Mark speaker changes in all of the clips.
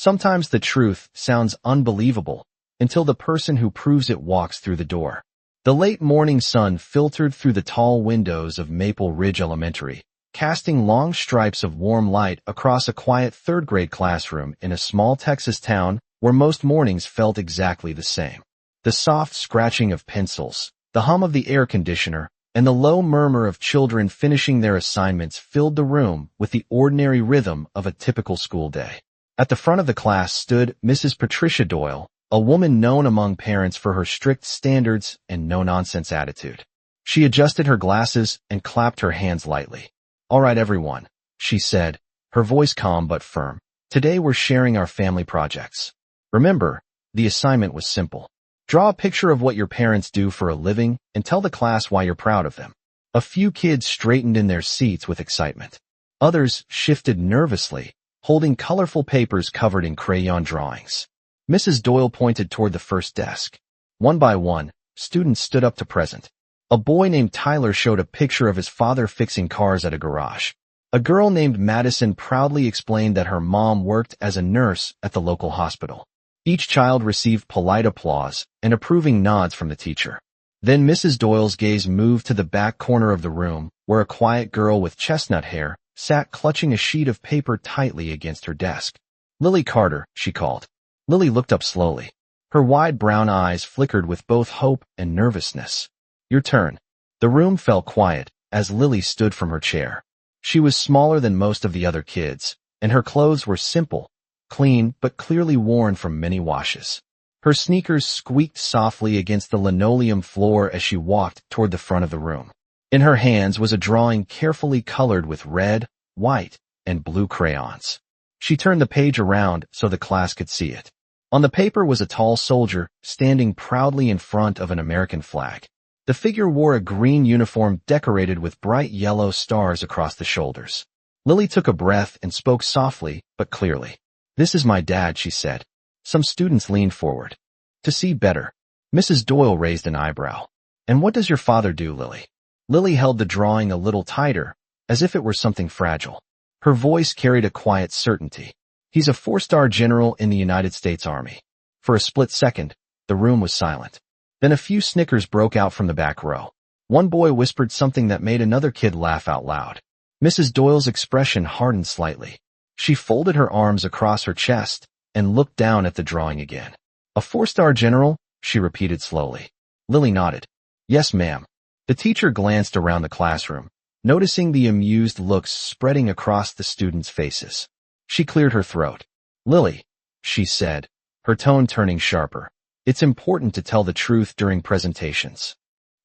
Speaker 1: Sometimes the truth sounds unbelievable until the person who proves it walks through the door. The late morning sun filtered through the tall windows of Maple Ridge Elementary, casting long stripes of warm light across a quiet third-grade classroom in a small Texas town where most mornings felt exactly the same. The soft scratching of pencils, the hum of the air conditioner, and the low murmur of children finishing their assignments filled the room with the ordinary rhythm of a typical school day. At the front of the class stood Mrs. Patricia Doyle, a woman known among parents for her strict standards and no-nonsense attitude. She adjusted her glasses and clapped her hands lightly. "All right, everyone," she said, her voice calm but firm. "Today we're sharing our family projects. Remember, the assignment was simple. Draw a picture of what your parents do for a living and tell the class why you're proud of them." A few kids straightened in their seats with excitement. Others shifted nervously, holding colorful papers covered in crayon drawings. Mrs. Doyle pointed toward the first desk. One by one, students stood up to present. A boy named Tyler showed a picture of his father fixing cars at a garage. A girl named Madison proudly explained that her mom worked as a nurse at the local hospital. Each child received polite applause and approving nods from the teacher. Then Mrs. Doyle's gaze moved to the back corner of the room, where a quiet girl with chestnut hair sat clutching a sheet of paper tightly against her desk. "Lily Carter," she called. Lily looked up slowly. Her wide brown eyes flickered with both hope and nervousness. "Your turn." The room fell quiet as Lily stood from her chair. She was smaller than most of the other kids, and her clothes were simple, clean but clearly worn from many washes. Her sneakers squeaked softly against the linoleum floor as she walked toward the front of the room. In her hands was a drawing carefully colored with red, white, and blue crayons. She turned the page around so the class could see it. On the paper was a tall soldier standing proudly in front of an American flag. The figure wore a green uniform decorated with bright yellow stars across the shoulders. Lily took a breath and spoke softly but clearly. "This is my dad," she said. Some students leaned forward. "To see better." Mrs. Doyle raised an eyebrow. "And what does your father do, Lily?" Lily held the drawing a little tighter, as if it were something fragile. Her voice carried a quiet certainty. "He's a 4-star general in the United States Army." For a split second, the room was silent. Then a few snickers broke out from the back row. One boy whispered something that made another kid laugh out loud. Mrs. Doyle's expression hardened slightly. She folded her arms across her chest and looked down at the drawing again. "A 4-star general?" she repeated slowly. Lily nodded. "Yes, ma'am." The teacher glanced around the classroom, noticing the amused looks spreading across the students' faces. She cleared her throat. "Lily," she said, her tone turning sharper, "it's important to tell the truth during presentations."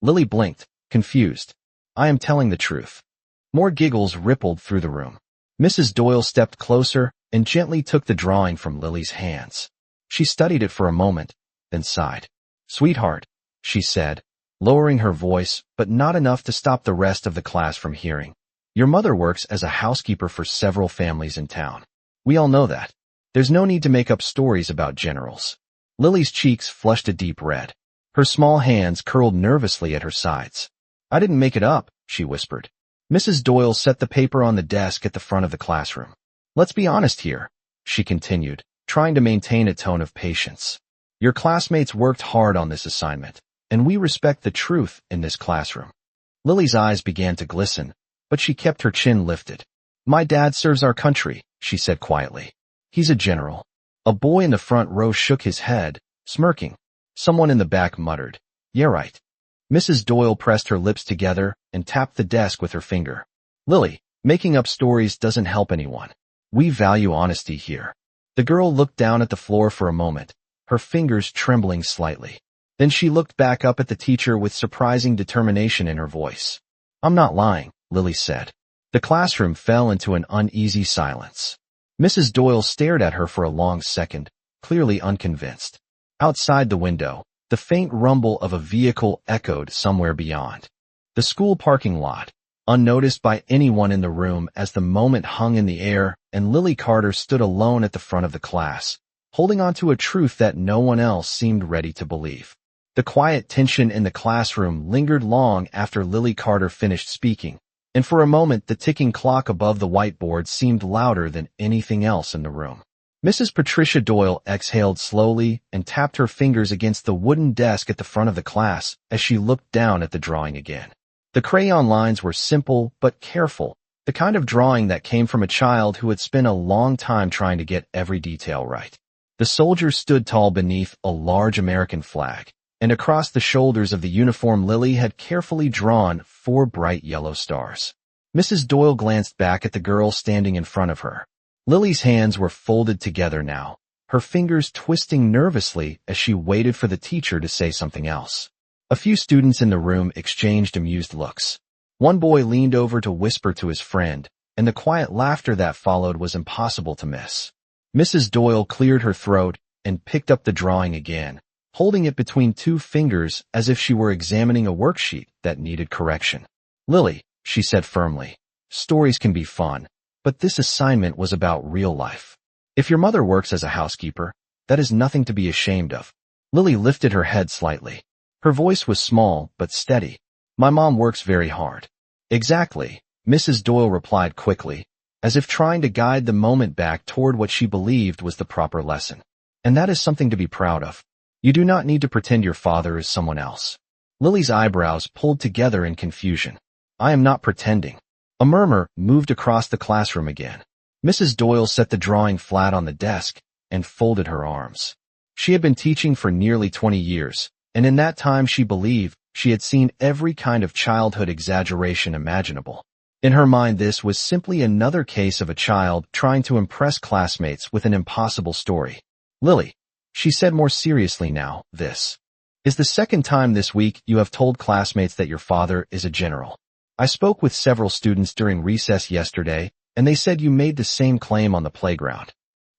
Speaker 1: Lily blinked, confused. "I am telling the truth." More giggles rippled through the room. Mrs. Doyle stepped closer and gently took the drawing from Lily's hands. She studied it for a moment, then sighed. "Sweetheart," she said, lowering her voice, but not enough to stop the rest of the class from hearing. "Your mother works as a housekeeper for several families in town. We all know that. There's no need to make up stories about generals." Lily's cheeks flushed a deep red. Her small hands curled nervously at her sides. "I didn't make it up," she whispered. Mrs. Doyle set the paper on the desk at the front of the classroom. "Let's be honest here," she continued, trying to maintain a tone of patience. "Your classmates worked hard on this assignment, and we respect the truth in this classroom." Lily's eyes began to glisten, but she kept her chin lifted. "My dad serves our country," she said quietly. "He's a general." A boy in the front row shook his head, smirking. Someone in the back muttered, "Yeah, right." Mrs. Doyle pressed her lips together and tapped the desk with her finger. "Lily, making up stories doesn't help anyone. We value honesty here." The girl looked down at the floor for a moment, her fingers trembling slightly. Then she looked back up at the teacher with surprising determination in her voice. "I'm not lying," Lily said. The classroom fell into an uneasy silence. Mrs. Doyle stared at her for a long second, clearly unconvinced. Outside the window, the faint rumble of a vehicle echoed somewhere beyond. The school parking lot, unnoticed by anyone in the room as the moment hung in the air and Lily Carter stood alone at the front of the class, holding on to a truth that no one else seemed ready to believe. The quiet tension in the classroom lingered long after Lily Carter finished speaking, and for a moment the ticking clock above the whiteboard seemed louder than anything else in the room. Mrs. Patricia Doyle exhaled slowly and tapped her fingers against the wooden desk at the front of the class as she looked down at the drawing again. The crayon lines were simple but careful, the kind of drawing that came from a child who had spent a long time trying to get every detail right. The soldiers stood tall beneath a large American flag, and across the shoulders of the uniform Lily had carefully drawn 4 bright yellow stars. Mrs. Doyle glanced back at the girl standing in front of her. Lily's hands were folded together now, her fingers twisting nervously as she waited for the teacher to say something else. A few students in the room exchanged amused looks. One boy leaned over to whisper to his friend, and the quiet laughter that followed was impossible to miss. Mrs. Doyle cleared her throat and picked up the drawing again, holding it between 2 fingers as if she were examining a worksheet that needed correction. "Lily," she said firmly, "stories can be fun, but this assignment was about real life. If your mother works as a housekeeper, that is nothing to be ashamed of." Lily lifted her head slightly. Her voice was small but steady. "My mom works very hard." "Exactly," Mrs. Doyle replied quickly, as if trying to guide the moment back toward what she believed was the proper lesson. "And that is something to be proud of. You do not need to pretend your father is someone else." Lily's eyebrows pulled together in confusion. "I am not pretending." A murmur moved across the classroom again. Mrs. Doyle set the drawing flat on the desk and folded her arms. She had been teaching for nearly 20 years, and in that time she believed she had seen every kind of childhood exaggeration imaginable. In her mind, this was simply another case of a child trying to impress classmates with an impossible story. "Lily," she said more seriously now, "this is the second time this week you have told classmates that your father is a general. I spoke with several students during recess yesterday, and they said you made the same claim on the playground."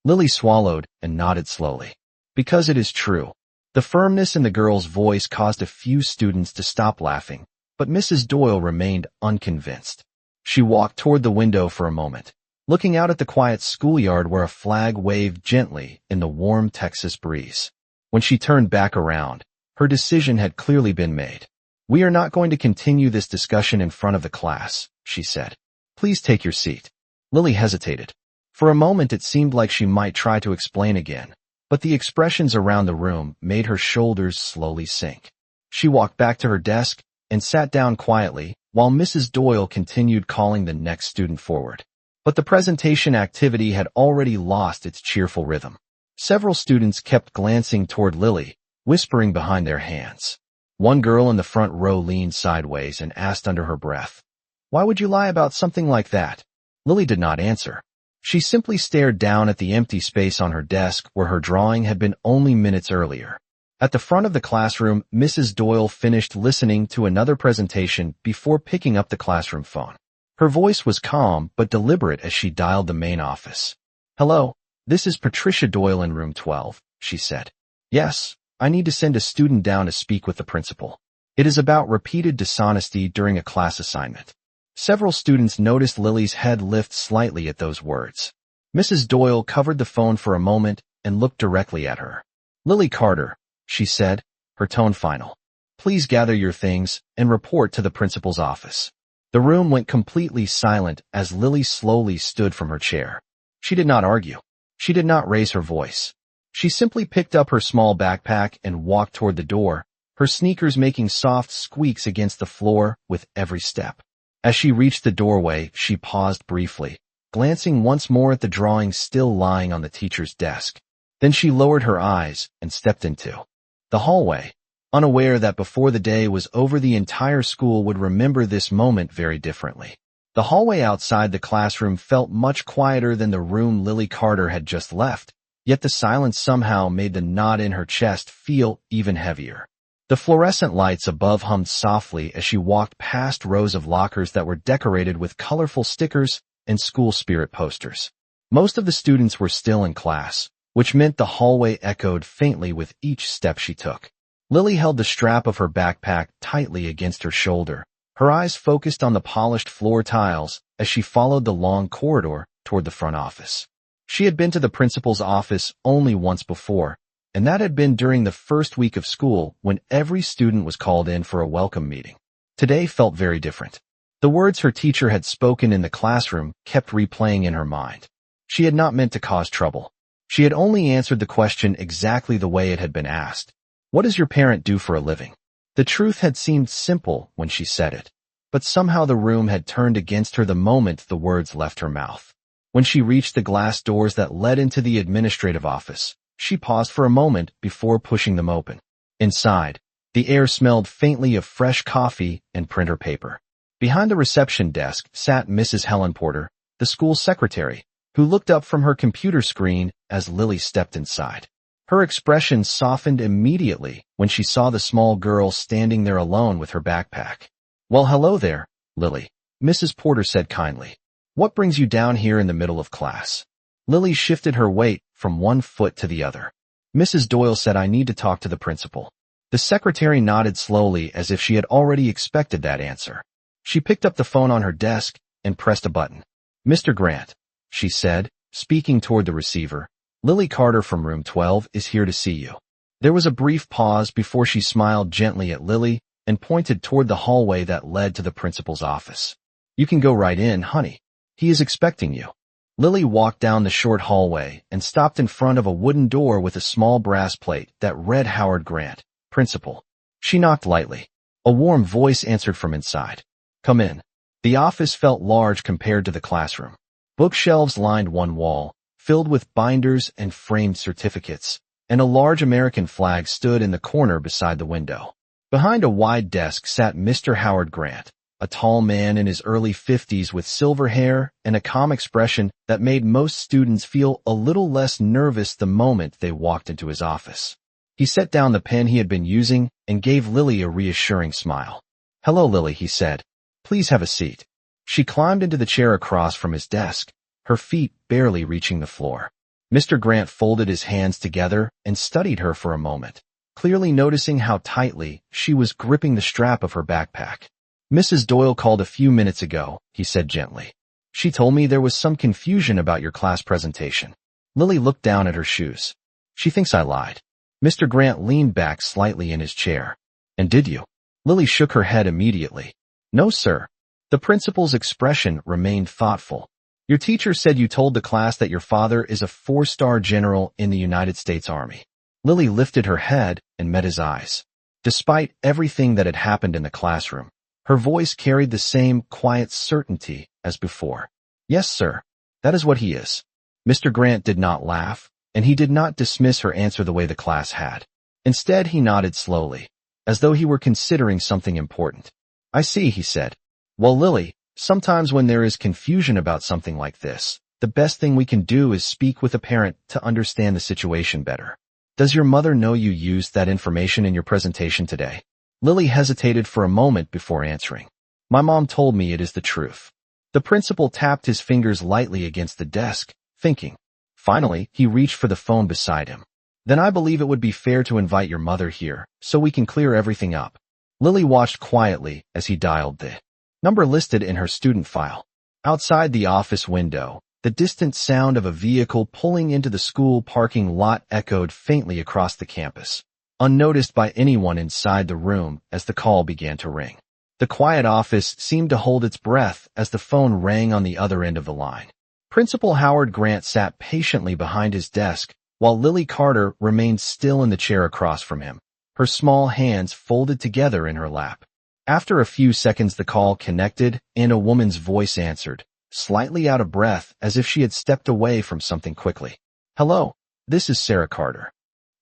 Speaker 1: Lily swallowed and nodded slowly. "Because it is true." The firmness in the girl's voice caused a few students to stop laughing, but Mrs. Doyle remained unconvinced. She walked toward the window for a moment, looking out at the quiet schoolyard where a flag waved gently in the warm Texas breeze. When she turned back around, her decision had clearly been made. "We are not going to continue this discussion in front of the class," she said. "Please take your seat." Lily hesitated. For a moment it seemed like she might try to explain again, but the expressions around the room made her shoulders slowly sink. She walked back to her desk and sat down quietly while Mrs. Doyle continued calling the next student forward. But the presentation activity had already lost its cheerful rhythm. Several students kept glancing toward Lily, whispering behind their hands. One girl in the front row leaned sideways and asked under her breath, "Why would you lie about something like that?" Lily did not answer. She simply stared down at the empty space on her desk where her drawing had been only minutes earlier. At the front of the classroom, Mrs. Doyle finished listening to another presentation before picking up the classroom phone. Her voice was calm but deliberate as she dialed the main office. "Hello, this is Patricia Doyle in room 12, she said. "Yes, I need to send a student down to speak with the principal. It is about repeated dishonesty during a class assignment." Several students noticed Lily's head lift slightly at those words. Mrs. Doyle covered the phone for a moment and looked directly at her. "Lily Carter," she said, her tone final. "Please gather your things and report to the principal's office." The room went completely silent as Lily slowly stood from her chair. She did not argue. She did not raise her voice. She simply picked up her small backpack and walked toward the door, her sneakers making soft squeaks against the floor with every step. As she reached the doorway, she paused briefly, glancing once more at the drawing still lying on the teacher's desk. Then she lowered her eyes and stepped into the hallway, unaware that before the day was over the entire school would remember this moment very differently. The hallway outside the classroom felt much quieter than the room Lily Carter had just left, yet the silence somehow made the knot in her chest feel even heavier. The fluorescent lights above hummed softly as she walked past rows of lockers that were decorated with colorful stickers and school spirit posters. Most of the students were still in class, which meant the hallway echoed faintly with each step she took. Lily held the strap of her backpack tightly against her shoulder, her eyes focused on the polished floor tiles as she followed the long corridor toward the front office. She had been to the principal's office only once before, and that had been during the first week of school when every student was called in for a welcome meeting. Today felt very different. The words her teacher had spoken in the classroom kept replaying in her mind. She had not meant to cause trouble. She had only answered the question exactly the way it had been asked. What does your parent do for a living? The truth had seemed simple when she said it, but somehow the room had turned against her the moment the words left her mouth. When she reached the glass doors that led into the administrative office, she paused for a moment before pushing them open. Inside, the air smelled faintly of fresh coffee and printer paper. Behind the reception desk sat Mrs. Helen Porter, the school secretary, who looked up from her computer screen as Lily stepped inside. Her expression softened immediately when she saw the small girl standing there alone with her backpack. "Well, hello there, Lily," Mrs. Porter said kindly. "What brings you down here in the middle of class?" Lily shifted her weight from one foot to the other. "Mrs. Doyle said I need to talk to the principal." The secretary nodded slowly as if she had already expected that answer. She picked up the phone on her desk and pressed a button. "Mr. Grant," she said, speaking toward the receiver, "Lily Carter from room 12 is here to see you." There was a brief pause before she smiled gently at Lily and pointed toward the hallway that led to the principal's office. "You can go right in, honey. He is expecting you." Lily walked down the short hallway and stopped in front of a wooden door with a small brass plate that read Howard Grant, Principal. She knocked lightly. A warm voice answered from inside. "Come in." The office felt large compared to the classroom. Bookshelves lined one wall, filled with binders and framed certificates, and a large American flag stood in the corner beside the window. Behind a wide desk sat Mr. Howard Grant, a tall man in his early 50s with silver hair and a calm expression that made most students feel a little less nervous the moment they walked into his office. He set down the pen he had been using and gave Lily a reassuring smile. "Hello, Lily," he said. "Please have a seat." She climbed into the chair across from his desk, her feet barely reaching the floor. Mr. Grant folded his hands together and studied her for a moment, clearly noticing how tightly she was gripping the strap of her backpack. "Mrs. Doyle called a few minutes ago," he said gently. "She told me there was some confusion about your class presentation." Lily looked down at her shoes. "She thinks I lied." Mr. Grant leaned back slightly in his chair. "And did you?" Lily shook her head immediately. "No, sir." The principal's expression remained thoughtful. "Your teacher said you told the class that your father is a 4-star general in the United States Army." Lily lifted her head and met his eyes. Despite everything that had happened in the classroom, her voice carried the same quiet certainty as before. "Yes, sir. That is what he is." Mr. Grant did not laugh, and he did not dismiss her answer the way the class had. Instead, he nodded slowly, as though he were considering something important. "I see," he said. "Well, Lily, sometimes when there is confusion about something like this, the best thing we can do is speak with a parent to understand the situation better. Does your mother know you used that information in your presentation today?" Lily hesitated for a moment before answering. "My mom told me it is the truth." The principal tapped his fingers lightly against the desk, thinking. Finally, he reached for the phone beside him. "Then I believe it would be fair to invite your mother here, so we can clear everything up." Lily watched quietly as he dialed the number listed in her student file. Outside the office window, the distant sound of a vehicle pulling into the school parking lot echoed faintly across the campus, unnoticed by anyone inside the room as the call began to ring. The quiet office seemed to hold its breath as the phone rang on the other end of the line. Principal Howard Grant sat patiently behind his desk, while Lily Carter remained still in the chair across from him, her small hands folded together in her lap. After a few seconds the call connected and a woman's voice answered, slightly out of breath as if she had stepped away from something quickly. "Hello, this is Sarah Carter."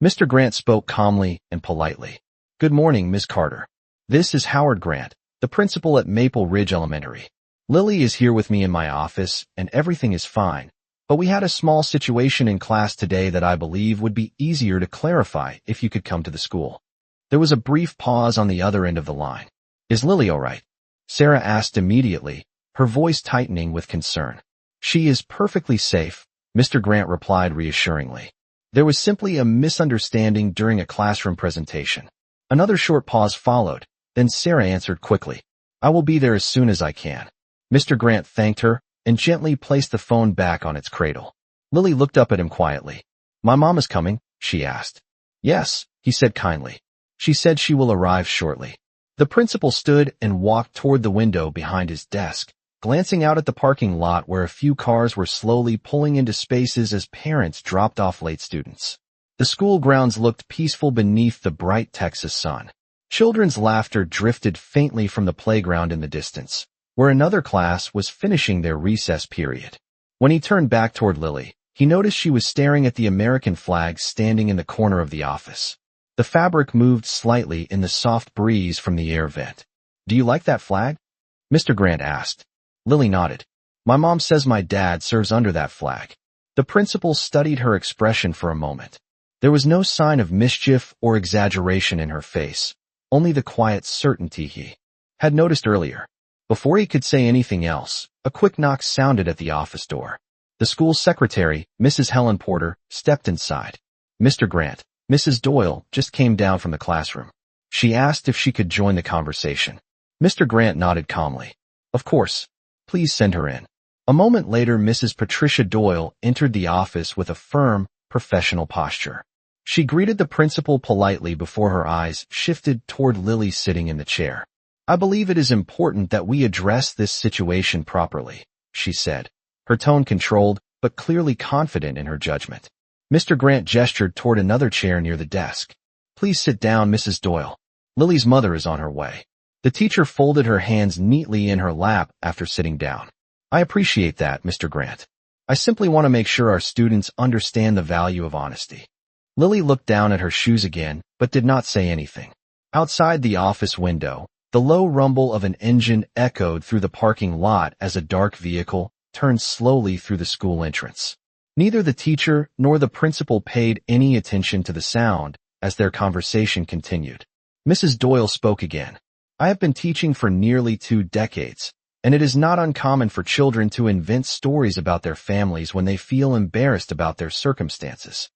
Speaker 1: Mr. Grant spoke calmly and politely. "Good morning, Miss Carter. This is Howard Grant, the principal at Maple Ridge Elementary. Lily is here with me in my office, and everything is fine, but we had a small situation in class today that I believe would be easier to clarify if you could come to the school." There was a brief pause on the other end of the line. "Is Lily all right?" Sarah asked immediately, her voice tightening with concern. "She is perfectly safe," Mr. Grant replied reassuringly. "There was simply a misunderstanding during a classroom presentation." Another short pause followed, then Sarah answered quickly, "I will be there as soon as I can." Mr. Grant thanked her and gently placed the phone back on its cradle. Lily looked up at him quietly. "My mom is coming?" she asked. "Yes," he said kindly. "She said she will arrive shortly." The principal stood and walked toward the window behind his desk, glancing out at the parking lot where a few cars were slowly pulling into spaces as parents dropped off late students. The school grounds looked peaceful beneath the bright Texas sun. Children's laughter drifted faintly from the playground in the distance, where another class was finishing their recess period. When he turned back toward Lily, he noticed she was staring at the American flag standing in the corner of the office. The fabric moved slightly in the soft breeze from the air vent. "Do you like that flag?" Mr. Grant asked. Lily nodded. "My mom says my dad serves under that flag." The principal studied her expression for a moment. There was no sign of mischief or exaggeration in her face, only the quiet certainty he had noticed earlier. Before he could say anything else, a quick knock sounded at the office door. The school secretary, Mrs. Helen Porter, stepped inside. "Mr. Grant, Mrs. Doyle just came down from the classroom." She asked if she could join the conversation. Mr. Grant nodded calmly. "Of course. Please send her in." A moment later, Mrs. Patricia Doyle entered the office with a firm, professional posture. She greeted the principal politely before her eyes shifted toward Lily sitting in the chair. "I believe it is important that we address this situation properly," she said, her tone controlled but clearly confident in her judgment. Mr. Grant gestured toward another chair near the desk. "Please sit down, Mrs. Doyle. Lily's mother is on her way." The teacher folded her hands neatly in her lap after sitting down. "I appreciate that, Mr. Grant. I simply want to make sure our students understand the value of honesty." Lily looked down at her shoes again, but did not say anything. Outside the office window, the low rumble of an engine echoed through the parking lot as a dark vehicle turned slowly through the school entrance. Neither the teacher nor the principal paid any attention to the sound as their conversation continued. Mrs. Doyle spoke again. "I have been teaching for nearly 2 decades, and it is not uncommon for children to invent stories about their families when they feel embarrassed about their circumstances."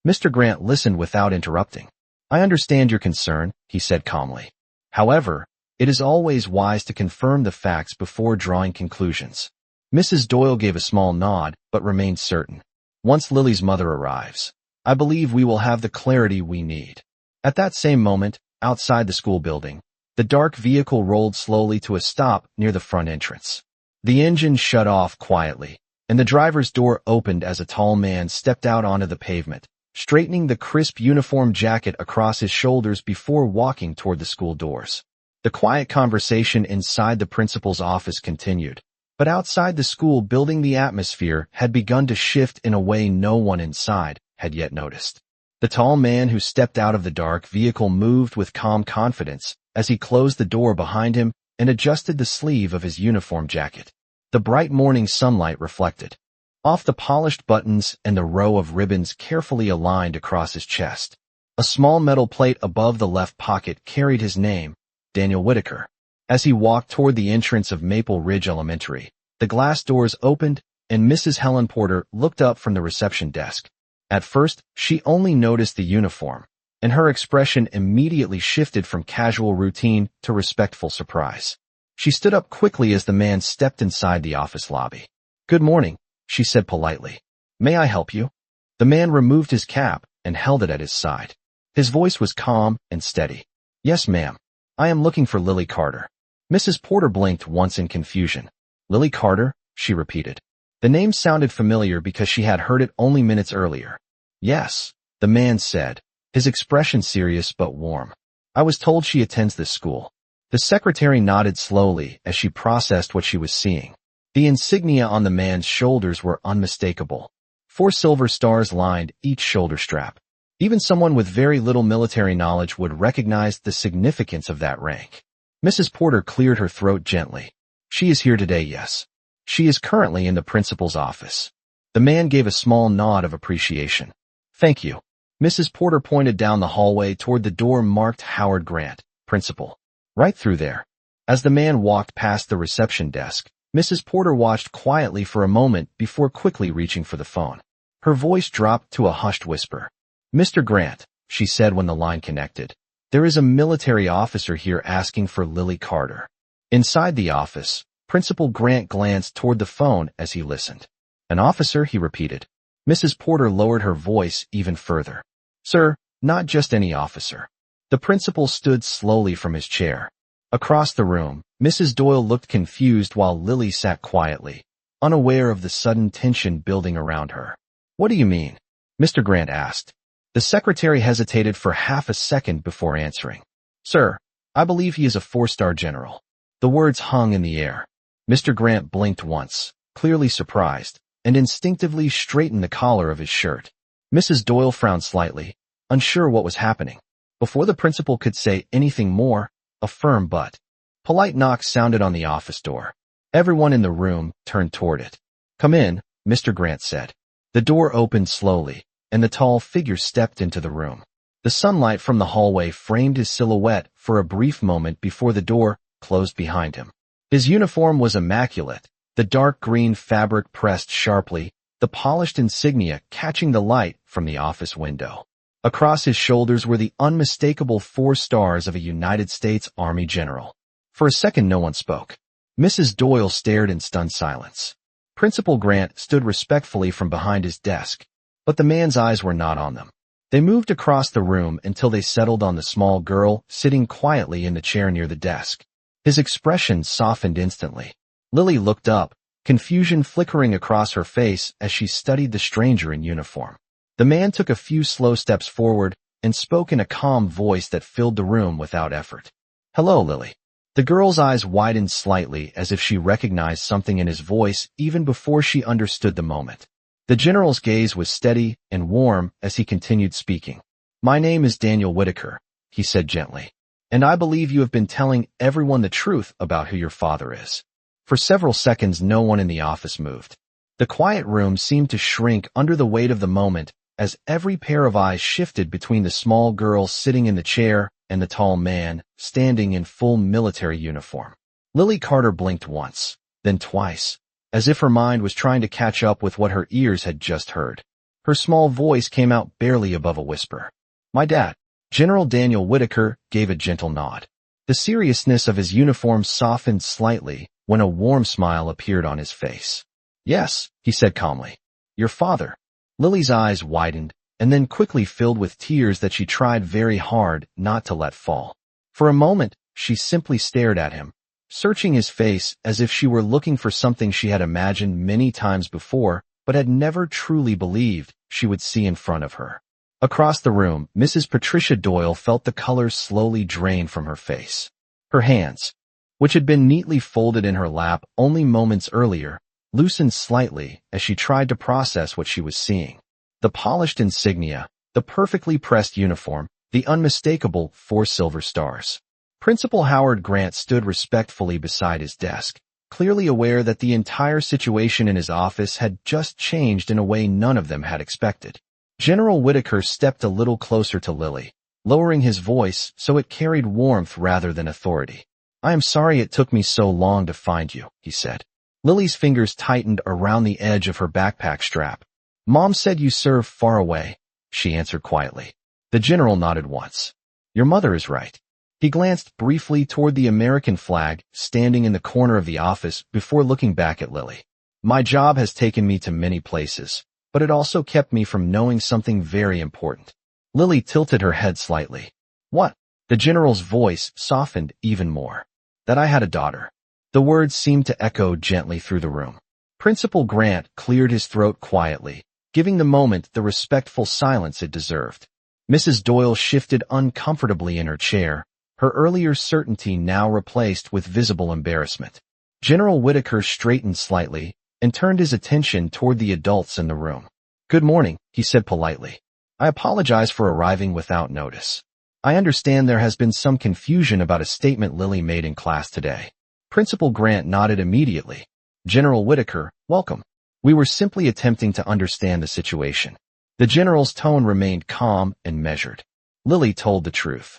Speaker 1: Mr. Grant listened without interrupting. "I understand your concern," he said calmly. "However, it is always wise to confirm the facts before drawing conclusions." Mrs. Doyle gave a small nod, but remained certain. "Once Lily's mother arrives, I believe we will have the clarity we need." At that same moment, outside the school building, the dark vehicle rolled slowly to a stop near the front entrance. The engine shut off quietly, and the driver's door opened as a tall man stepped out onto the pavement, straightening the crisp uniform jacket across his shoulders before walking toward the school doors. The quiet conversation inside the principal's office continued, but outside the school building the atmosphere had begun to shift in a way no one inside had yet noticed. The tall man who stepped out of the dark vehicle moved with calm confidence as he closed the door behind him and adjusted the sleeve of his uniform jacket. The bright morning sunlight reflected off the polished buttons and the row of ribbons carefully aligned across his chest. A small metal plate above the left pocket carried his name, Daniel Whitaker. As he walked toward the entrance of Maple Ridge Elementary, the glass doors opened and Mrs. Helen Porter looked up from the reception desk. At first, she only noticed the uniform, and her expression immediately shifted from casual routine to respectful surprise. She stood up quickly as the man stepped inside the office lobby. "Good morning," she said politely. "May I help you?" The man removed his cap and held it at his side. His voice was calm and steady. "Yes, ma'am. I am looking for Lily Carter." Mrs. Porter blinked once in confusion. "Lily Carter?" she repeated. The name sounded familiar because she had heard it only minutes earlier. "Yes," the man said, his expression serious but warm. "I was told she attends this school." The secretary nodded slowly as she processed what she was seeing. The insignia on the man's shoulders were unmistakable. 4 silver stars lined each shoulder strap. Even someone with very little military knowledge would recognize the significance of that rank. Mrs. Porter cleared her throat gently. "She is here today, yes. She is currently in the principal's office." The man gave a small nod of appreciation. "Thank you." Mrs. Porter pointed down the hallway toward the door marked Howard Grant, principal. "Right through there." As the man walked past the reception desk, Mrs. Porter watched quietly for a moment before quickly reaching for the phone. Her voice dropped to a hushed whisper. "Mr. Grant," she said when the line connected, "there is a military officer here asking for Lily Carter." Inside the office, Principal Grant glanced toward the phone as he listened. "An officer?" he repeated. Mrs. Porter lowered her voice even further. "Sir, not just any officer." The principal stood slowly from his chair. Across the room, Mrs. Doyle looked confused while Lily sat quietly, unaware of the sudden tension building around her. "What do you mean?" Mr. Grant asked. The secretary hesitated for half a second before answering. "Sir, I believe he is a 4-star general." The words hung in the air. Mr. Grant blinked once, clearly surprised, and instinctively straightened the collar of his shirt. Mrs. Doyle frowned slightly, unsure what was happening. Before the principal could say anything more, a firm but polite knock sounded on the office door. Everyone in the room turned toward it. "Come in," Mr. Grant said. The door opened slowly, and the tall figure stepped into the room. The sunlight from the hallway framed his silhouette for a brief moment before the door closed behind him. His uniform was immaculate, the dark green fabric pressed sharply, the polished insignia catching the light from the office window. Across his shoulders were the unmistakable 4 stars of a United States Army general. For a second no one spoke. Mrs. Doyle stared in stunned silence. Principal Grant stood respectfully from behind his desk, but the man's eyes were not on them. They moved across the room until they settled on the small girl sitting quietly in the chair near the desk. His expression softened instantly. Lily looked up, confusion flickering across her face as she studied the stranger in uniform. The man took a few slow steps forward and spoke in a calm voice that filled the room without effort. "Hello, Lily." The girl's eyes widened slightly as if she recognized something in his voice even before she understood the moment. The general's gaze was steady and warm as he continued speaking. "My name is Daniel Whitaker," he said gently, "and I believe you have been telling everyone the truth about who your father is." For several seconds no one in the office moved. The quiet room seemed to shrink under the weight of the moment as every pair of eyes shifted between the small girl sitting in the chair and the tall man standing in full military uniform. Lily Carter blinked once, then twice, as if her mind was trying to catch up with what her ears had just heard. Her small voice came out barely above a whisper. "My dad." General Daniel Whitaker gave a gentle nod. The seriousness of his uniform softened slightly when a warm smile appeared on his face. "Yes," he said calmly. "Your father." Lily's eyes widened, and then quickly filled with tears that she tried very hard not to let fall. For a moment, she simply stared at him, searching his face as if she were looking for something she had imagined many times before, but had never truly believed she would see in front of her. Across the room, Mrs. Patricia Doyle felt the color slowly drain from her face. Her hands, which had been neatly folded in her lap only moments earlier, loosened slightly as she tried to process what she was seeing. The polished insignia, the perfectly pressed uniform, the unmistakable 4 silver stars. Principal Howard Grant stood respectfully beside his desk, clearly aware that the entire situation in his office had just changed in a way none of them had expected. General Whitaker stepped a little closer to Lily, lowering his voice so it carried warmth rather than authority. "I am sorry it took me so long to find you," he said. Lily's fingers tightened around the edge of her backpack strap. "Mom said you served far away," she answered quietly. The general nodded once. "Your mother is right." He glanced briefly toward the American flag standing in the corner of the office before looking back at Lily. "My job has taken me to many places, but it also kept me from knowing something very important." Lily tilted her head slightly. "What?" The general's voice softened even more. "That I had a daughter." The words seemed to echo gently through the room. Principal Grant cleared his throat quietly, giving the moment the respectful silence it deserved. Mrs. Doyle shifted uncomfortably in her chair, her earlier certainty now replaced with visible embarrassment. General Whitaker straightened slightly and turned his attention toward the adults in the room. "Good morning," he said politely. "I apologize for arriving without notice. I understand there has been some confusion about a statement Lily made in class today." Principal Grant nodded immediately. "General Whitaker, welcome. We were simply attempting to understand the situation." The general's tone remained calm and measured. Lily told the truth.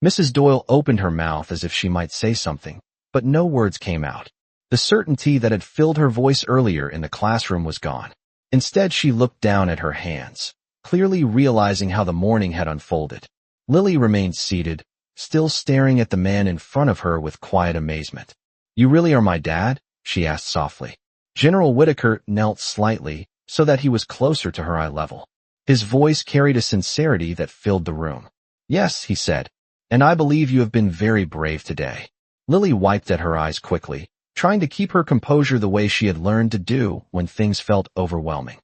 Speaker 1: Mrs. Doyle opened her mouth as if she might say something, but no words came out. The certainty that had filled her voice earlier in the classroom was gone. Instead, she looked down at her hands, clearly realizing how the morning had unfolded. Lily remained seated, still staring at the man in front of her with quiet amazement. "You really are my dad?" she asked softly. General Whitaker knelt slightly so that he was closer to her eye level. His voice carried a sincerity that filled the room. "Yes," he said, "and I believe you have been very brave today." Lily wiped at her eyes quickly, trying to keep her composure the way she had learned to do when things felt overwhelming.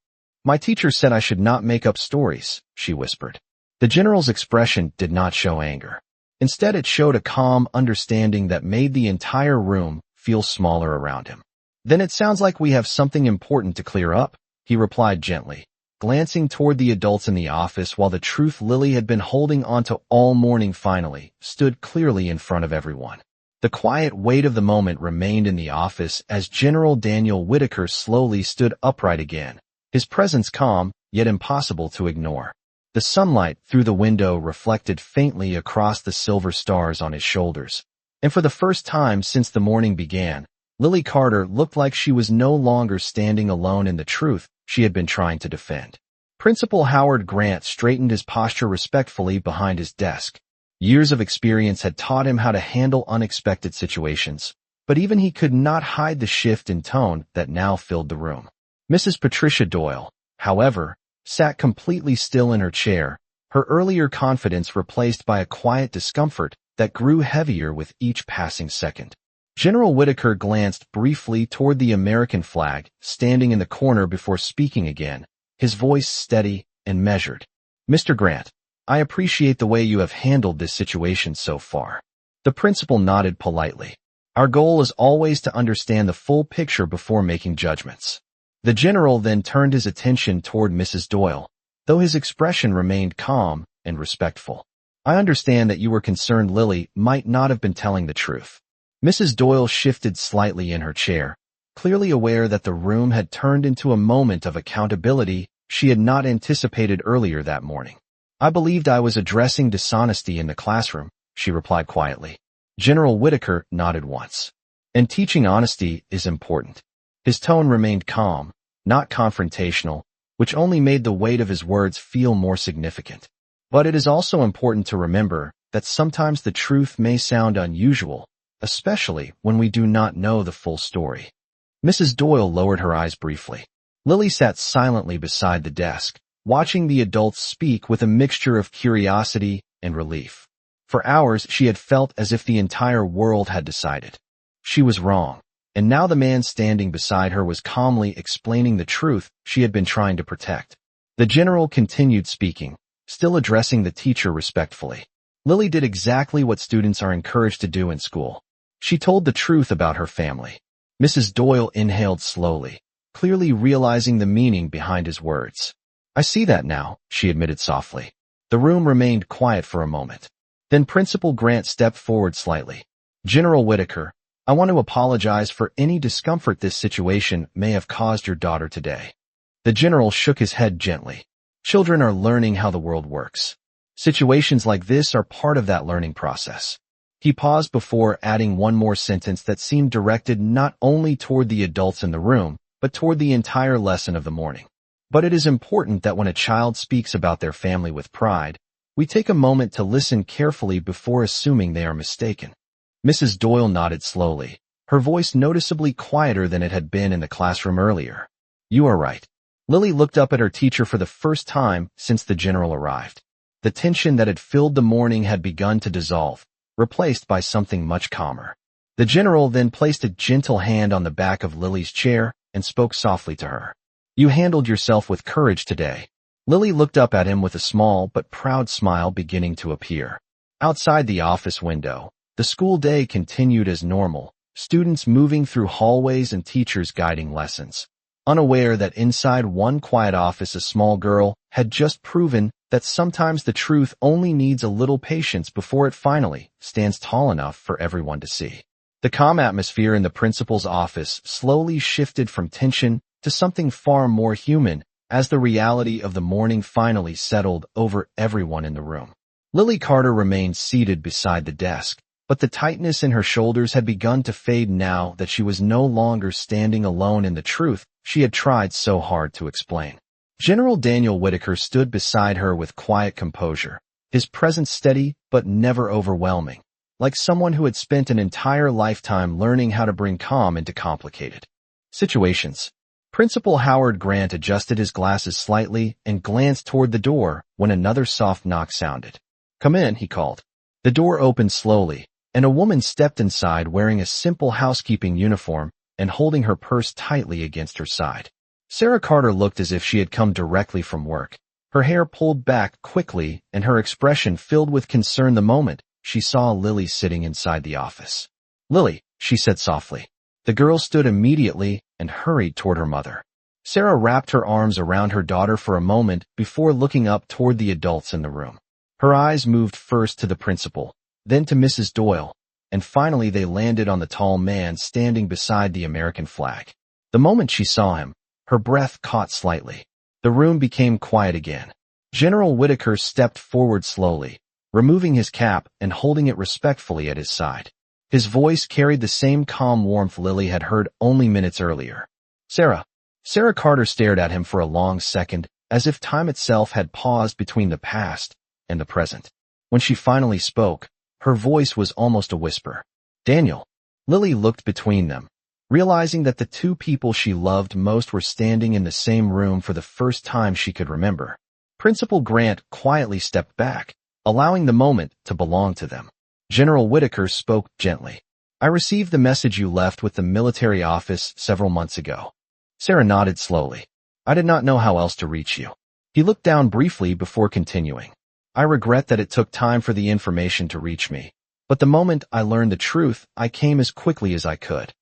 Speaker 1: My teacher said I should not make up stories, she whispered. The general's expression did not show anger. Instead, it showed a calm understanding that made the entire room feel smaller around him. Then it sounds like we have something important to clear up, he replied gently, glancing toward the adults in the office while the truth Lily had been holding onto all morning finally stood clearly in front of everyone. The quiet weight of the moment remained in the office as General Daniel Whitaker slowly stood upright again, his presence calm, yet impossible to ignore. The sunlight through the window reflected faintly across the silver stars on his shoulders, and for the first time since the morning began, Lily Carter looked like she was no longer standing alone in the truth she had been trying to defend. Principal Howard Grant straightened his posture respectfully behind his desk. Years of experience had taught him how to handle unexpected situations, but even he could not hide the shift in tone that now filled the room. Mrs. Patricia Doyle, however, sat completely still in her chair, her earlier confidence replaced by a quiet discomfort that grew heavier with each passing second. General Whitaker glanced briefly toward the American flag, standing in the corner before speaking again, his voice steady and measured. Mr. Grant, I appreciate the way you have handled this situation so far. The principal nodded politely. Our goal is always to understand the full picture before making judgments. The general then turned his attention toward Mrs. Doyle, though his expression remained calm and respectful. I understand that you were concerned Lily might not have been telling the truth. Mrs. Doyle shifted slightly in her chair, clearly aware that the room had turned into a moment of accountability she had not anticipated earlier that morning. I believed I was addressing dishonesty in the classroom, she replied quietly. General Whitaker nodded once. And teaching honesty is important. His tone remained calm, not confrontational, which only made the weight of his words feel more significant. But it is also important to remember that sometimes the truth may sound unusual, especially when we do not know the full story. Mrs. Doyle lowered her eyes briefly. Lily sat silently beside the desk, watching the adults speak with a mixture of curiosity and relief. For hours she had felt as if the entire world had decided. She was wrong, and now the man standing beside her was calmly explaining the truth she had been trying to protect. The general continued speaking, still addressing the teacher respectfully. Lily did exactly what students are encouraged to do in school. She told the truth about her family. Mrs. Doyle inhaled slowly, clearly realizing the meaning behind his words. I see that now, she admitted softly. The room remained quiet for a moment. Then Principal Grant stepped forward slightly. General Whitaker, I want to apologize for any discomfort this situation may have caused your daughter today. The general shook his head gently. Children are learning how the world works. Situations like this are part of that learning process. He paused before adding one more sentence that seemed directed not only toward the adults in the room, but toward the entire lesson of the morning. But it is important that when a child speaks about their family with pride, we take a moment to listen carefully before assuming they are mistaken. Mrs. Doyle nodded slowly, her voice noticeably quieter than it had been in the classroom earlier. You are right. Lily looked up at her teacher for the first time since the general arrived. The tension that had filled the morning had begun to dissolve, replaced by something much calmer. The general then placed a gentle hand on the back of Lily's chair and spoke softly to her. You handled yourself with courage today. Lily looked up at him with a small but proud smile beginning to appear. Outside the office window, the school day continued as normal, students moving through hallways and teachers guiding lessons. Unaware that inside one quiet office a small girl had just proven that sometimes the truth only needs a little patience before it finally stands tall enough for everyone to see. The calm atmosphere in the principal's office slowly shifted from tension to something far more human as the reality of the morning finally settled over everyone in the room. Lily Carter remained seated beside the desk, but the tightness in her shoulders had begun to fade now that she was no longer standing alone in the truth she had tried so hard to explain. General Daniel Whitaker stood beside her with quiet composure, his presence steady but never overwhelming, like someone who had spent an entire lifetime learning how to bring calm into complicated situations. Principal Howard Grant adjusted his glasses slightly and glanced toward the door when another soft knock sounded. Come in, he called. The door opened slowly, and a woman stepped inside wearing a simple housekeeping uniform and holding her purse tightly against her side. Sarah Carter looked as if she had come directly from work, her hair pulled back quickly and her expression filled with concern the moment she saw Lily sitting inside the office. "Lily," she said softly. The girl stood immediately and hurried toward her mother. Sarah wrapped her arms around her daughter for a moment before looking up toward the adults in the room. Her eyes moved first to the principal, then to Mrs. Doyle, and finally they landed on the tall man standing beside the American flag. The moment she saw him, her breath caught slightly. The room became quiet again. General Whitaker stepped forward slowly, removing his cap and holding it respectfully at his side. His voice carried the same calm warmth Lily had heard only minutes earlier. "Sarah." Sarah Carter stared at him for a long second, as if time itself had paused between the past and the present. When she finally spoke, her voice was almost a whisper. "Daniel." Lily looked between them, realizing that the two people she loved most were standing in the same room for the first time she could remember. Principal Grant quietly stepped back, allowing the moment to belong to them. General Whitaker spoke gently. "I received the message you left with the military office several months ago." Sarah nodded slowly. "I did not know how else to reach you." He looked down briefly before continuing. "I regret that it took time for the information to reach me, but the moment I learned the truth, I came as quickly as I could."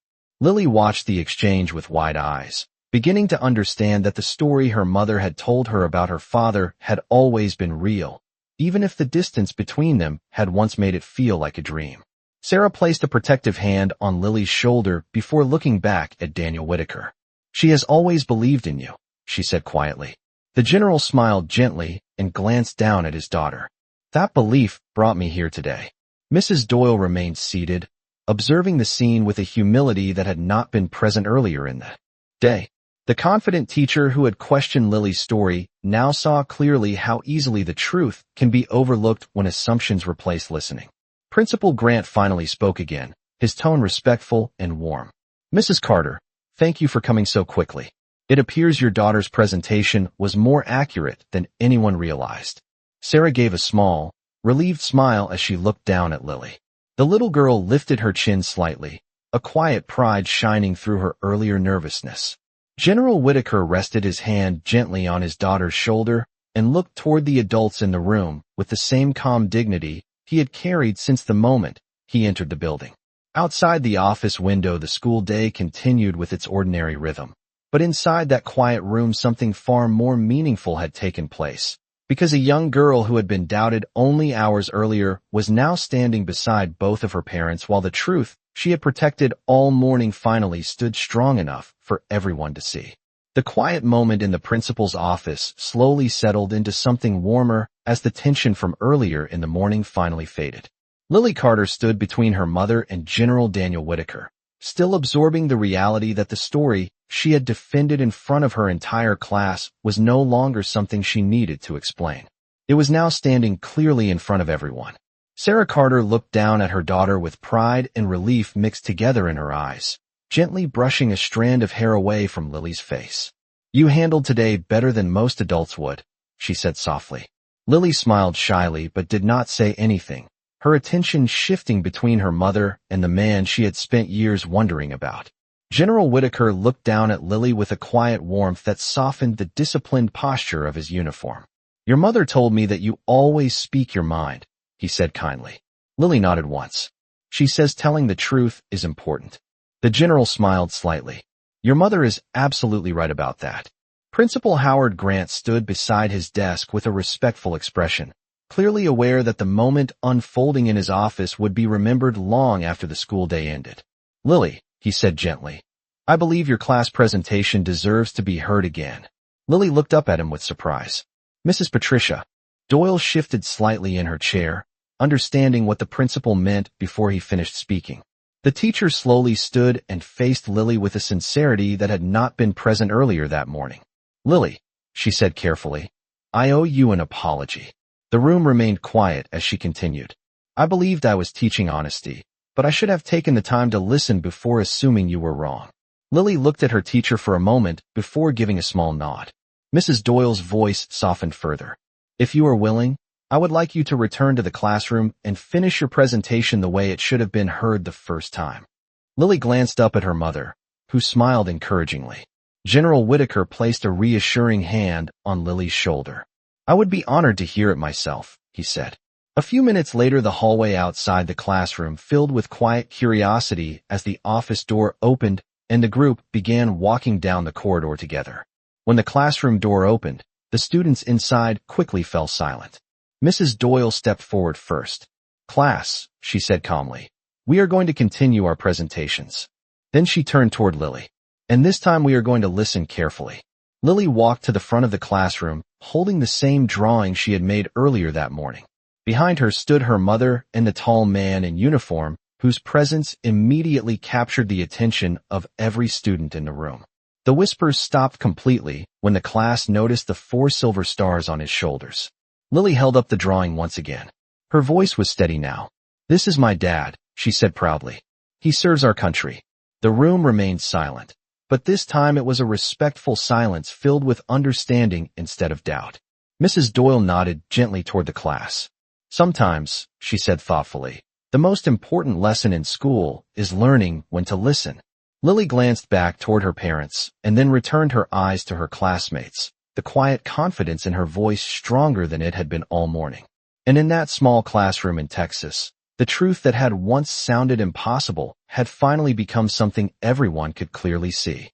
Speaker 1: Lily watched the exchange with wide eyes, beginning to understand that the story her mother had told her about her father had always been real, even if the distance between them had once made it feel like a dream. Sarah placed a protective hand on Lily's shoulder before looking back at Daniel Whitaker. "She has always believed in you," she said quietly. The general smiled gently and glanced down at his daughter. "That belief brought me here today." Mrs. Doyle remained seated, observing the scene with a humility that had not been present earlier in the day. The confident teacher who had questioned Lily's story now saw clearly how easily the truth can be overlooked when assumptions replace listening. Principal Grant finally spoke again, his tone respectful and warm. "Mrs. Carter, thank you for coming so quickly. It appears your daughter's presentation was more accurate than anyone realized." Sarah gave a small, relieved smile as she looked down at Lily. The little girl lifted her chin slightly, a quiet pride shining through her earlier nervousness. General Whitaker rested his hand gently on his daughter's shoulder and looked toward the adults in the room with the same calm dignity he had carried since the moment he entered the building. Outside the office window, the school day continued with its ordinary rhythm. But inside that quiet room, something far more meaningful had taken place, because a young girl who had been doubted only hours earlier was now standing beside both of her parents while the truth she had protected all morning finally stood strong enough for everyone to see. The quiet moment in the principal's office slowly settled into something warmer as the tension from earlier in the morning finally faded. Lily Carter stood between her mother and General Daniel Whitaker, still absorbing the reality that the story she had defended in front of her entire class was no longer something she needed to explain. It was now standing clearly in front of everyone. Sarah Carter looked down at her daughter with pride and relief mixed together in her eyes, gently brushing a strand of hair away from Lily's face. "You handled today better than most adults would," she said softly. Lily smiled shyly but did not say anything, her attention shifting between her mother and the man she had spent years wondering about. General Whitaker looked down at Lily with a quiet warmth that softened the disciplined posture of his uniform. "Your mother told me that you always speak your mind," he said kindly. Lily nodded once. "She says telling the truth is important." The general smiled slightly. "Your mother is absolutely right about that." Principal Howard Grant stood beside his desk with a respectful expression, clearly aware that the moment unfolding in his office would be remembered long after the school day ended. "Lily," he said gently, "I believe your class presentation deserves to be heard again." Lily looked up at him with surprise. "Mrs. Patricia." Doyle shifted slightly in her chair, understanding what the principal meant before he finished speaking. The teacher slowly stood and faced Lily with a sincerity that had not been present earlier that morning. "Lily," she said carefully, "I owe you an apology." The room remained quiet as she continued. "I believed I was teaching honesty, but I should have taken the time to listen before assuming you were wrong." Lily looked at her teacher for a moment before giving a small nod. Mrs. Doyle's voice softened further. "If you are willing, I would like you to return to the classroom and finish your presentation the way it should have been heard the first time. Lily glanced up at her mother, who smiled encouragingly. General Whitaker placed a reassuring hand on Lily's shoulder. I would be honored to hear it myself, he said. A few minutes later, the hallway outside the classroom filled with quiet curiosity as the office door opened and the group began walking down the corridor together. When the classroom door opened, the students inside quickly fell silent. Mrs. Doyle stepped forward first. Class, she said calmly, we are going to continue our presentations. Then she turned toward Lily. And this time we are going to listen carefully. Lily walked to the front of the classroom, holding the same drawing she had made earlier that morning. Behind her stood her mother and the tall man in uniform, whose presence immediately captured the attention of every student in the room. The whispers stopped completely when the class noticed the 4 silver stars on his shoulders. Lily held up the drawing once again. Her voice was steady now. This is my dad, she said proudly. He serves our country. The room remained silent, but this time it was a respectful silence filled with understanding instead of doubt. Mrs. Doyle nodded gently toward the class. Sometimes, she said thoughtfully, the most important lesson in school is learning when to listen. Lily glanced back toward her parents and then returned her eyes to her classmates, the quiet confidence in her voice stronger than it had been all morning. And in that small classroom in Texas, the truth that had once sounded impossible had finally become something everyone could clearly see.